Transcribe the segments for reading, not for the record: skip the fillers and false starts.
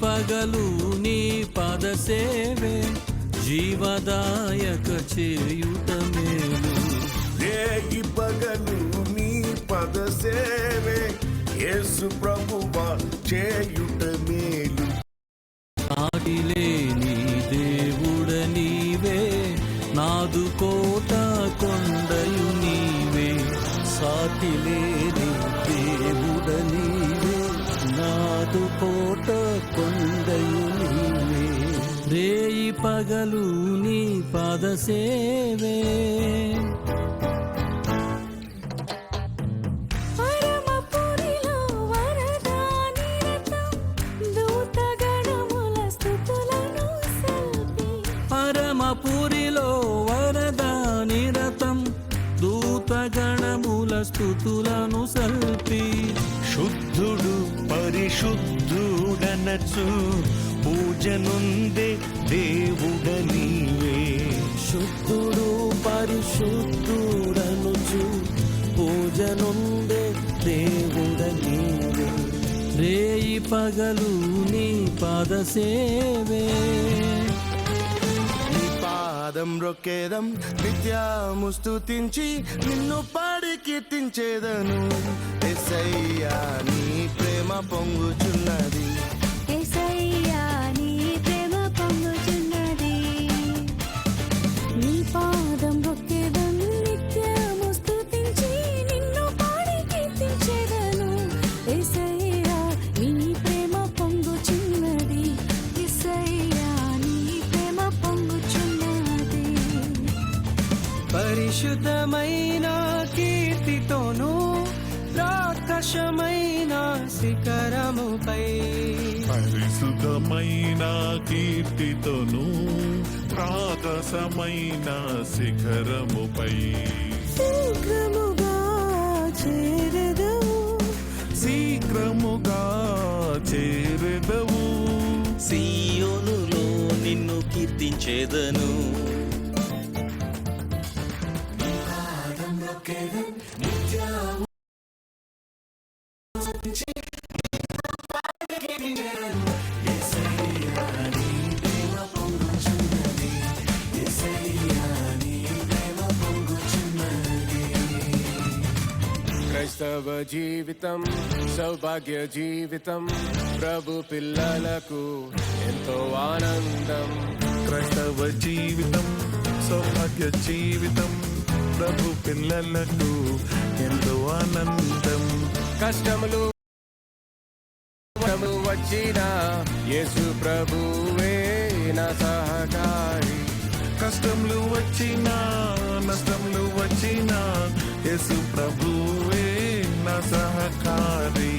పగలు నీ పద సేవే జీవదాయక చేయుట మేలు. రేగి పగలు నీ పద సేవే యేసు ప్రభువా చేయుట మేలు. సాటిలేని దేవుడ నీవే, నాదు కోట కొండయు నీవే. సాటిలేని దేవుడ నీవే, నాదు కోట కొండయు నీవే. రేయి పగలు నీ పద సేవే. పరమపురిలో వరద నిరతం దూతగణముల స్తుతులను సల్పి. శుద్ధుడు పరిశుద్ధుడనచు పూజనుందే దేవుడ నీవే. శుద్ధుడు పరిశుద్ధుడనుచు పూజనుందే దేవుడ నీవే. రేయి పగలు నీ పద సేవే. పాదం రొక్కేదం నిత్యము స్తుతించి నిన్ను పాడి కీర్తించేదను. యేసయ్యా నీ ప్రేమ పొంగుచున్నది, యేసయ్యా నీ ప్రేమ పొంగుచున్నది. నీ పాదం రొక్కేదం నిత్యము స్తుతించి నిన్ను పాడి కీర్తించేదను. యేసయ్యా నీ ప్రేమ పొంగుచున్నది, యేసయ్యా నీ ప్రేమ పొంగుచున్నది. పరిశుద్ధమైన కీర్తితోను ఆకాశమైన శిఖరముపై. పరిశుద్ధమైన కీర్తితోను ఆకాశమైన శిఖరముపై. శీఘ్రముగా చేరెదవు, శీఘ్రముగా చేరెదవు. సీయోనులో నిన్ను కీర్తించేదను. క్రైస్తవ జీవితం సౌభాగ్య జీవితం, ప్రభు పిల్లలకు ఎంతో ఆనందం. క్రైస్తవ జీవితం సౌభాగ్య జీవితం, ప్రభు పిల్లలకు ఎంతో ఆనందం. కష్టములు వచ్చినా యేసు ప్రభువే నా సహకారి. కష్టములు వచ్చినా నష్టములు వచ్చినా యేసు ప్రభువే నా సహకారి.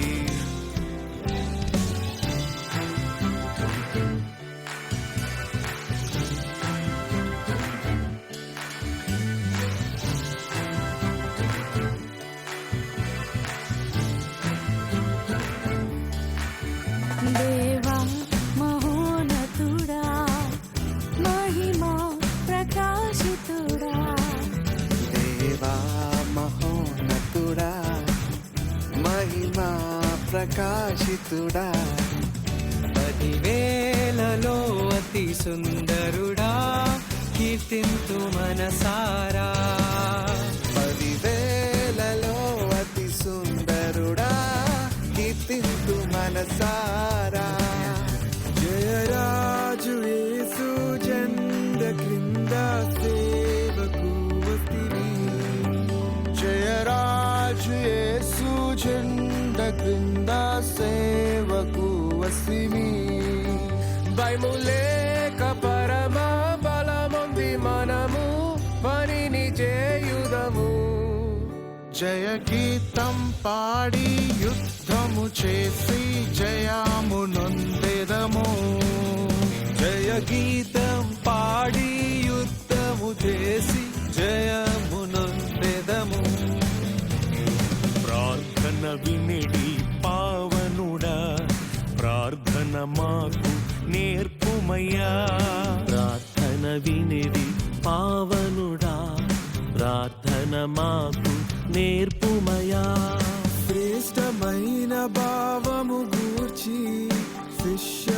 దేవా మహోన్నతుడా, మహిమా ప్రకాశితుడా. దేవా మహోన్నతుడా, మహిమా ప్రకాశితుడా. 10,000లో అతి సుందరుడా, కీర్తింతు మనసారా. 10,000లో అతి సుందరుడా, కీర్తింతు మనసారా. జయరాజు యేసు జెండ క్రింద సేవకు వస్తివి. జయరాజు యేసు జెండ క్రింద సేవకు వసిమి. భయము లేక పరమ బలముంది మనము పనిని చేయుదము. జయ గీతం పాడి యుద్ధము చేసి జయము నొందెదము. జయ గీతం పాడి యుద్ధము చేసి జయము నొందెదము. ప్రార్థన వినిడి పావనుడా, ప్రార్థన మాకు నేర్పుమయ్యా. ప్రార్థన వినిడి పావనుడా, ప్రార్థన మాకు నేర్పుమయ్యా. శ్రేష్టమైన భావము గూర్చి శిష్య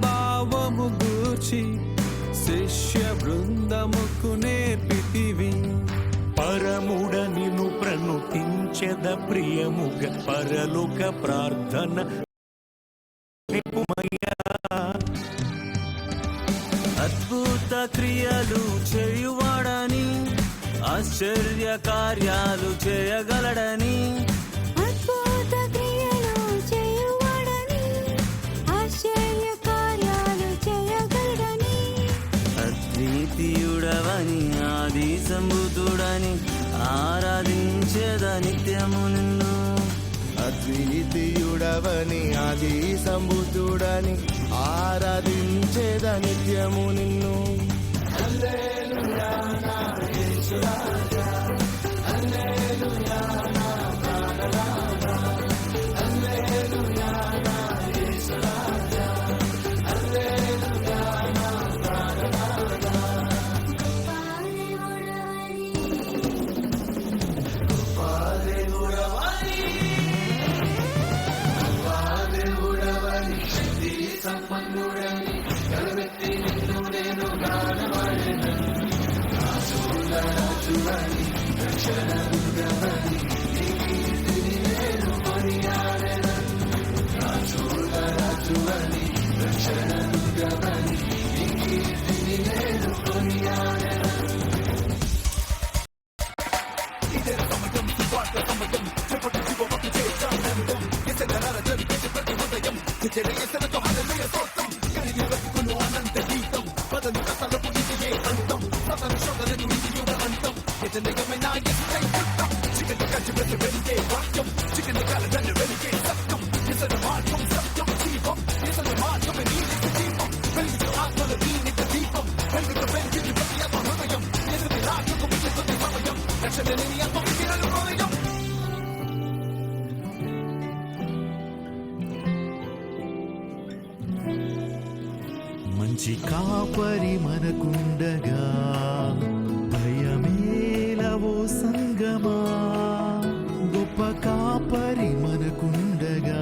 భావము గూర్చి శిష్య బృందముకు నేర్పితివి. పరముడ నిను ప్రణుతించెద ప్రియముగ పరలోక ప్రార్థన నిపుమయ్యా. అద్భుత క్రియలు చేయువాడని ఆశ్చర్య కార్యాలు చేయగలడని అద్భుత క్రియలు చేయువాడని ఆశ్చర్య కార్యాలు చేయగలడని అద్వితీయుడవని ఆది సంభూతుడని ఆరాధించేద నిత్యము నిన్ను. అద్వితీయుడవని ఆది సంభూతుడని ఆరాధించేద నిత్యము నిన్ను. మంచి కాపరి మనకుండగా భయమేలవో సంగమా. గొప్ప కాపరి మనకుండగా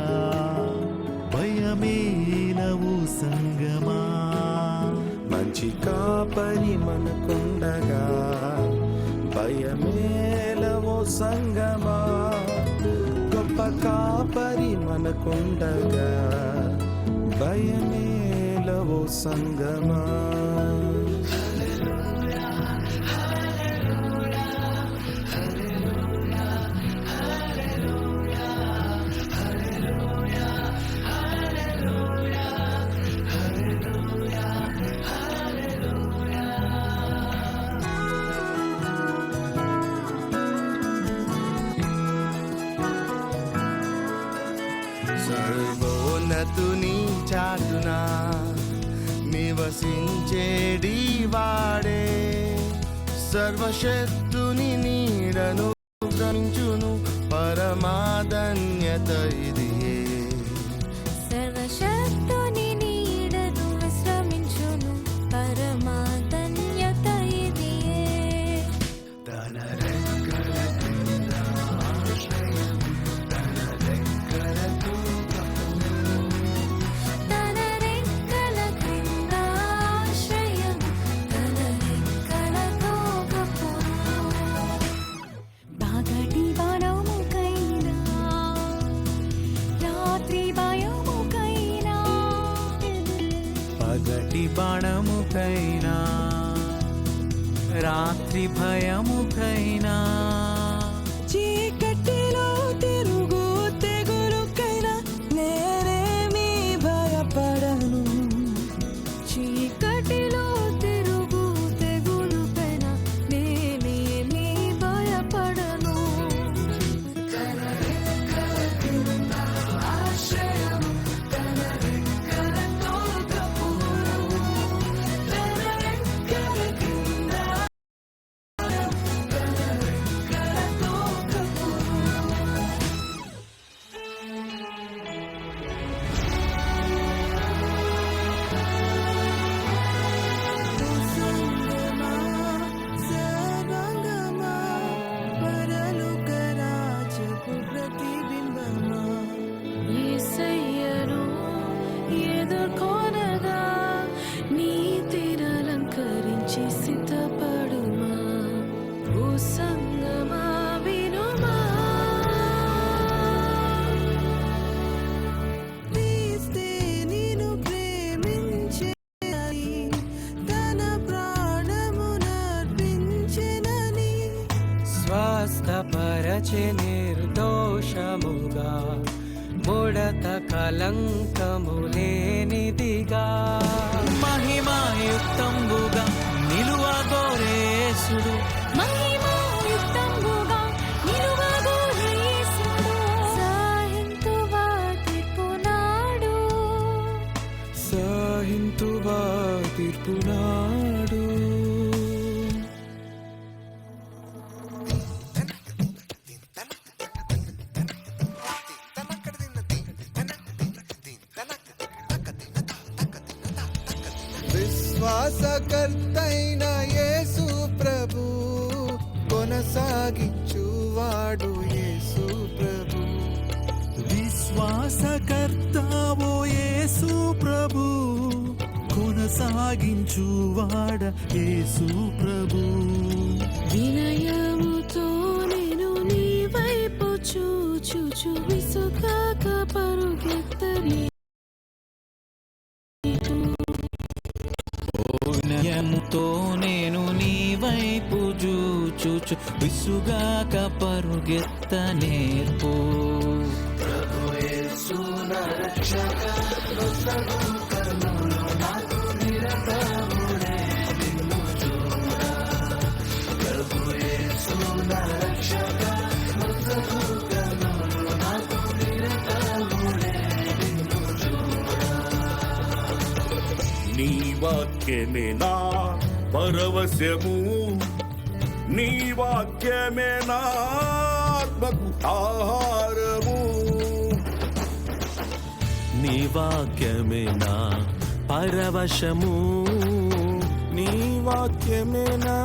భయమేలవో సంగమా. మంచి కాపరి మనకుండగా భయమేలవో సంగమా. గొప్ప కాపరి మనకుండగా భయమేలవో సంగమా. సర్వోన్నతుని చాటున నివసించేడి వాడే సర్వశక్తుని నీడను గమించును పరమాధన్యత ఇదియే. సర్వశక్తుని నీడను విశ్రమించును పరమాధన్యత ఇదియే. తన రెక్కల క్రింద ఆశ్రయం, తన రెక్కలతో తన రెక్కల క్రింద ఆశ్రయం, తన రెక్కలతో కప్పును. పగటి బాణముకైనా రాత్రి భయముకైనా పగటి బాణముకైనా రాత్రి భయముకైనా చీకటిలో తిరుగు తెగులుకైనా నేనేమీ భయపడను. చీకటిలో తిరుగు తెగులుకైనా నేనేమీ భయపడను. తన రెక్కల కింద ఆశ్రయము, తన రెక్కలతో కప్పును. తన రెక్కల కింద, తన రెక్కల కలంకము లేనిదిగా మహిమాయుక్తంబుగా నిలువగోరేసుడు మహిమాయుక్తంబుగా నిలువగోరేసుడు సాహింతువా తీర్పునాడు సాహింతువా తీర్పునాడు. విశ్వాసకర్తైన యేసు ప్రభు కొనసాగించువాడు యేసు ప్రభు. విశ్వాసకర్తావో యేసు ప్రభు కొనసాగించువాడ యేసు ప్రభు. వినయముతో నేను నీ వైపు చూచుచు విసుగాక పరుగెత్తని వినయముతో నేను నీ వైపు చూచుచు విసుగాక పరుగెత్త నేర్పు. నీ వాక్యమే నా పరవశము, నీ వాక్యమే నా ఆత్మకు ఆహారము. నీ వాక్యమే నా పరవశము, నీ వాక్యమే నా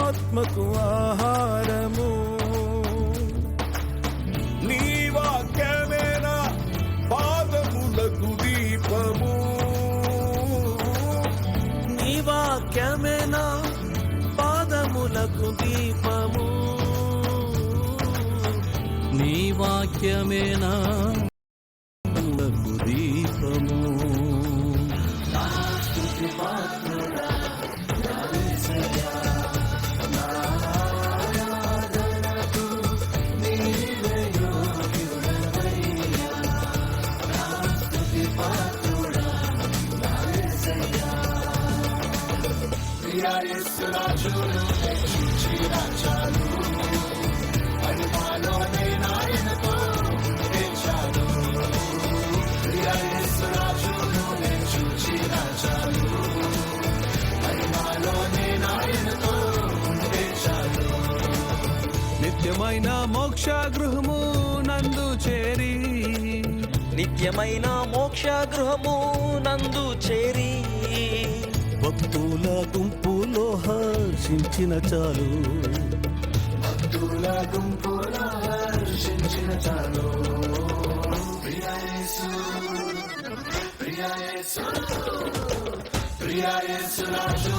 ఆత్మకు ఆహారము. నీ వాక్యమే నా పాదములకు దీపము, నీ వాక్యమే నా పాదములకు దీపము. నీ వాక్యమే నా పాదములకు దీపము. నిత్యమైన మోక్ష గృహము నందు చేరి నిత్యమైన మోక్ష గృహము నందు చేరి భక్తుల గుంపులో హర్షించిన చాలు. భక్తుల గుంపులో హర్షించిన చాలు. ప్రియా యేసు, ప్రియా యేసు, ప్రియా యేసు రాజు